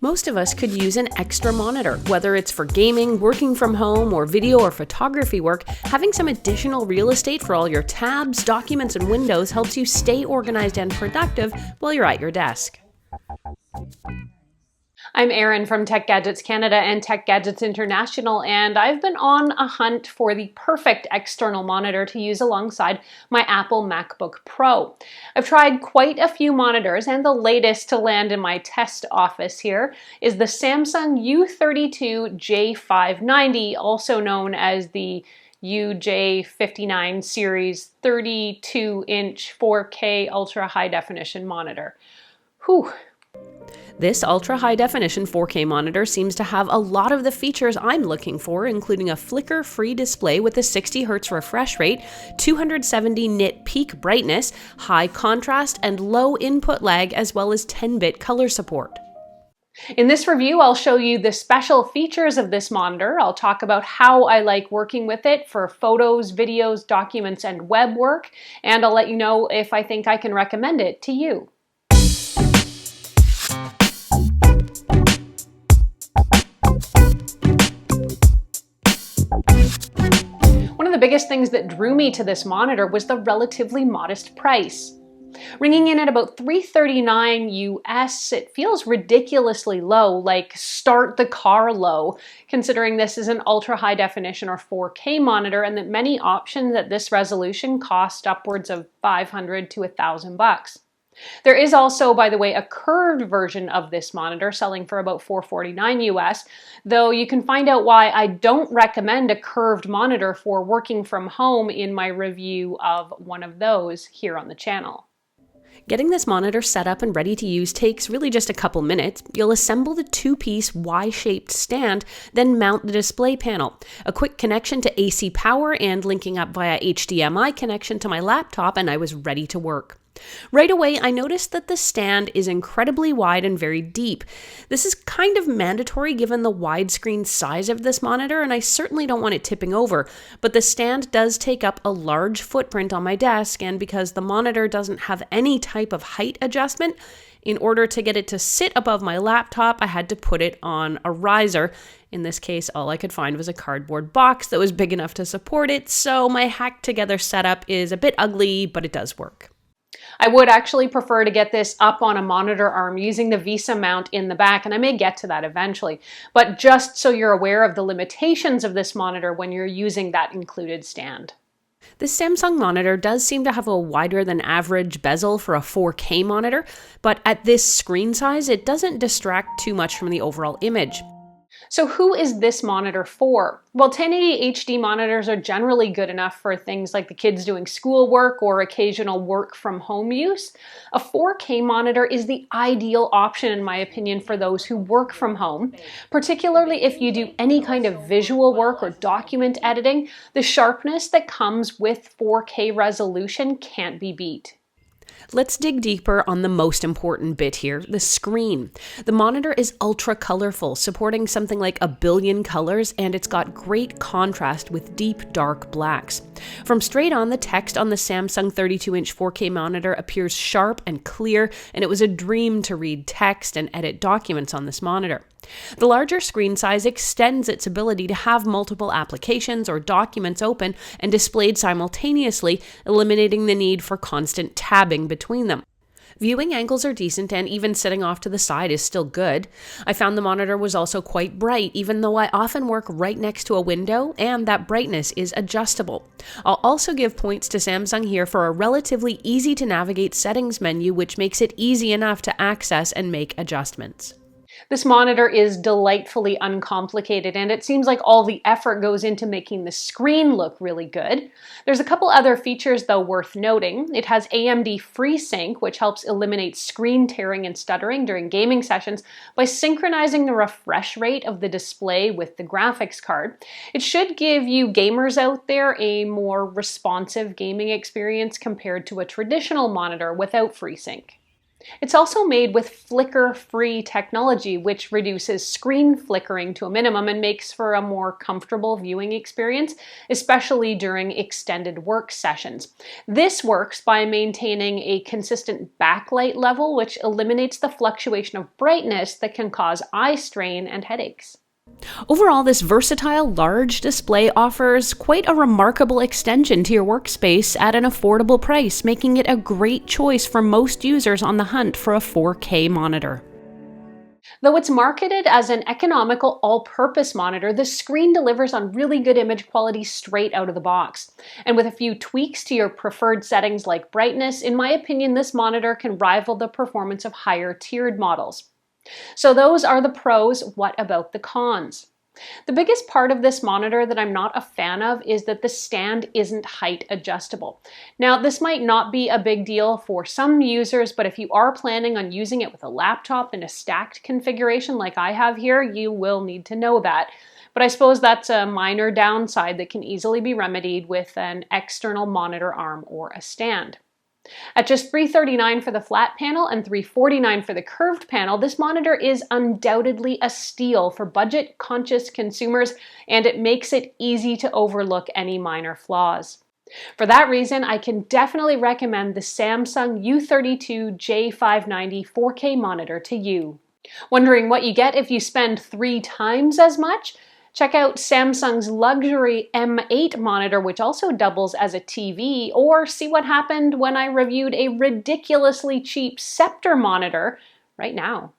Most of us could use an extra monitor, whether it's for gaming, working from home, or video or photography work. Having some additional real estate for all your tabs, documents, and windows helps you stay organized and productive while you're at your desk. I'm Erin from Tech Gadgets Canada and Tech Gadgets International, and I've been on a hunt for the perfect external monitor to use alongside my Apple MacBook Pro. I've tried quite a few monitors, and the latest to land in my test office here is the Samsung U32J590, also known as the UJ59 series 32-inch 4K ultra high definition monitor. Whew. This ultra-high-definition 4K monitor seems to have a lot of the features I'm looking for, including a flicker-free display with a 60 Hz refresh rate, 270 nit peak brightness, high contrast, and low input lag, as well as 10-bit color support. In this review, I'll show you the special features of this monitor. I'll talk about how I like working with it for photos, videos, documents, and web work, and I'll let you know if I think I can recommend it to you. One of the biggest things that drew me to this monitor was the relatively modest price. Ringing in at about $339 US, it feels ridiculously low, like start the car low, considering this is an ultra high definition or 4K monitor and that many options at this resolution cost upwards of $500 to $1,000. There is also, by the way, a curved version of this monitor selling for about $449 US, though you can find out why I don't recommend a curved monitor for working from home in my review of one of those here on the channel. Getting this monitor set up and ready to use takes really just a couple minutes. You'll assemble the two-piece Y-shaped stand, then mount the display panel. A quick connection to AC power and linking up via HDMI connection to my laptop, and I was ready to work. Right away, I noticed that the stand is incredibly wide and very deep. This is kind of mandatory given the widescreen size of this monitor, and I certainly don't want it tipping over, but the stand does take up a large footprint on my desk, and because the monitor doesn't have any type of height adjustment, in order to get it to sit above my laptop, I had to put it on a riser. In this case, all I could find was a cardboard box that was big enough to support it, so my hacked together setup is a bit ugly, but it does work. I would actually prefer to get this up on a monitor arm using the VESA mount in the back, and I may get to that eventually. But just so you're aware of the limitations of this monitor when you're using that included stand. This Samsung monitor does seem to have a wider than average bezel for a 4K monitor, but at this screen size, it doesn't distract too much from the overall image. So who is this monitor for? Well, 1080 HD monitors are generally good enough for things like the kids doing schoolwork or occasional work from home use. A 4K monitor is the ideal option, in my opinion, for those who work from home, particularly if you do any kind of visual work or document editing. The sharpness that comes with 4K resolution can't be beat. Let's dig deeper on the most important bit here, the screen. The monitor is ultra colorful, supporting something like 1 billion colors, and it's got great contrast with deep dark blacks. From straight on, the text on the Samsung 32-inch 4K monitor appears sharp and clear, and it was a dream to read text and edit documents on this monitor. The larger screen size extends its ability to have multiple applications or documents open and displayed simultaneously, eliminating the need for constant tabbing between them. Viewing angles are decent, and even sitting off to the side is still good. I found the monitor was also quite bright, even though I often work right next to a window, and that brightness is adjustable. I'll also give points to Samsung here for a relatively easy to navigate settings menu, which makes it easy enough to access and make adjustments. This monitor is delightfully uncomplicated, and it seems like all the effort goes into making the screen look really good. There's a couple other features, though, worth noting. It has AMD FreeSync, which helps eliminate screen tearing and stuttering during gaming sessions by synchronizing the refresh rate of the display with the graphics card. It should give you gamers out there a more responsive gaming experience compared to a traditional monitor without FreeSync. It's also made with flicker-free technology, which reduces screen flickering to a minimum and makes for a more comfortable viewing experience, especially during extended work sessions. This works by maintaining a consistent backlight level, which eliminates the fluctuation of brightness that can cause eye strain and headaches. Overall, this versatile large display offers quite a remarkable extension to your workspace at an affordable price, making it a great choice for most users on the hunt for a 4K monitor. Though it's marketed as an economical all-purpose monitor, the screen delivers on really good image quality straight out of the box. And with a few tweaks to your preferred settings like brightness, in my opinion, this monitor can rival the performance of higher tiered models. So those are the pros. What about the cons? The biggest part of this monitor that I'm not a fan of is that the stand isn't height adjustable. Now, this might not be a big deal for some users, but if you are planning on using it with a laptop in a stacked configuration like I have here, you will need to know that. But I suppose that's a minor downside that can easily be remedied with an external monitor arm or a stand. At just $339 for the flat panel and $349 for the curved panel, this monitor is undoubtedly a steal for budget-conscious consumers, and it makes it easy to overlook any minor flaws. For that reason, I can definitely recommend the Samsung U32J590 4K monitor to you. Wondering what you get if you spend 3 times as much? Check out Samsung's luxury M8 monitor, which also doubles as a TV, or see what happened when I reviewed a ridiculously cheap Scepter monitor right now.